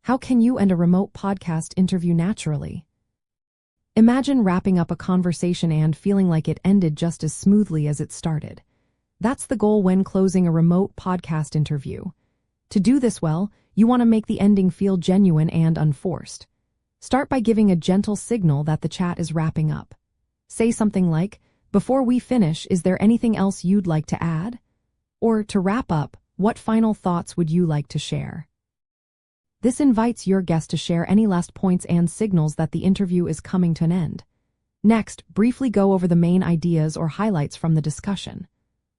How can you end a remote podcast interview naturally? Imagine wrapping up a conversation and feeling like it ended just as smoothly as it started. That's the goal when closing a remote podcast interview. To do this well, you want to make the ending feel genuine and unforced. Start by giving a gentle signal that the chat is wrapping up. Say something like, "Before we finish, is there anything else you'd like to add?" Or, to wrap up, "What final thoughts would you like to share?" This invites your guest to share any last points and signals that the interview is coming to an end. Next, briefly go over the main ideas or highlights from the discussion.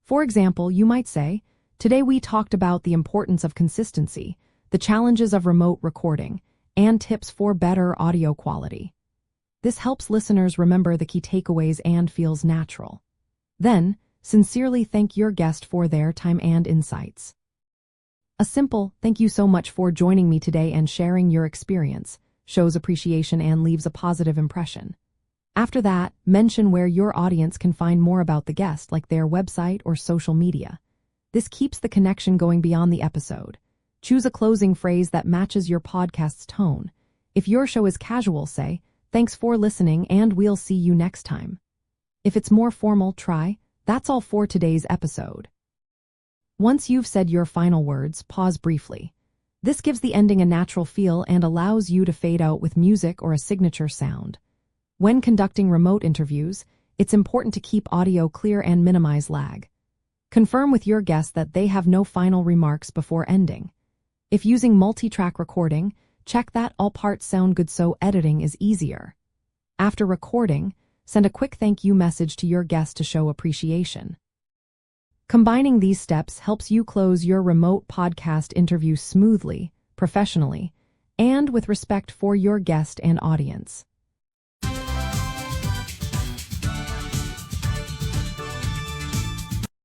For example, you might say, "Today we talked about the importance of consistency, the challenges of remote recording, and tips for better audio quality." This helps listeners remember the key takeaways and feels natural. Then, sincerely thank your guest for their time and insights. A simple, "Thank you so much for joining me today and sharing your experience," shows appreciation and leaves a positive impression. After that, mention where your audience can find more about the guest, like their website or social media. This keeps the connection going beyond the episode. Choose a closing phrase that matches your podcast's tone. If your show is casual, say, "Thanks for listening and we'll see you next time." If it's more formal, try, "That's all for today's episode." Once you've said your final words, pause briefly. This gives the ending a natural feel and allows you to fade out with music or a signature sound. When conducting remote interviews, it's important to keep audio clear and minimize lag. Confirm with your guest that they have no final remarks before ending. If using multi-track recording, check that all parts sound good so editing is easier. After recording, send a quick thank you message to your guest to show appreciation. Combining these steps helps you close your remote podcast interview smoothly, professionally, and with respect for your guest and audience.